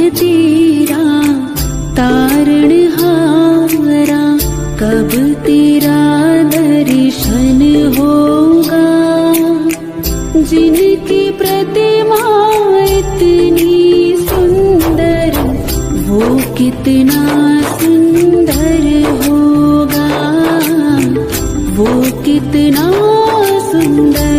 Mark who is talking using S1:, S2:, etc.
S1: तेरा तारणहारा, कब तेरा दर्शन होगा। जिनकी प्रतिमा इतनी सुंदर, वो कितना सुंदर होगा, वो कितना सुंदर